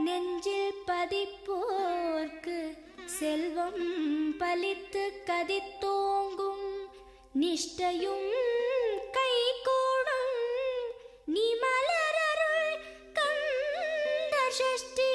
நெஞ்சில் பதிப்போர்க்கு செல்வம் பலித்து கதித்தோங்கும் நிஷ்டையும் கைகூடும் நீ மலரருள் கந்த சஷ்டி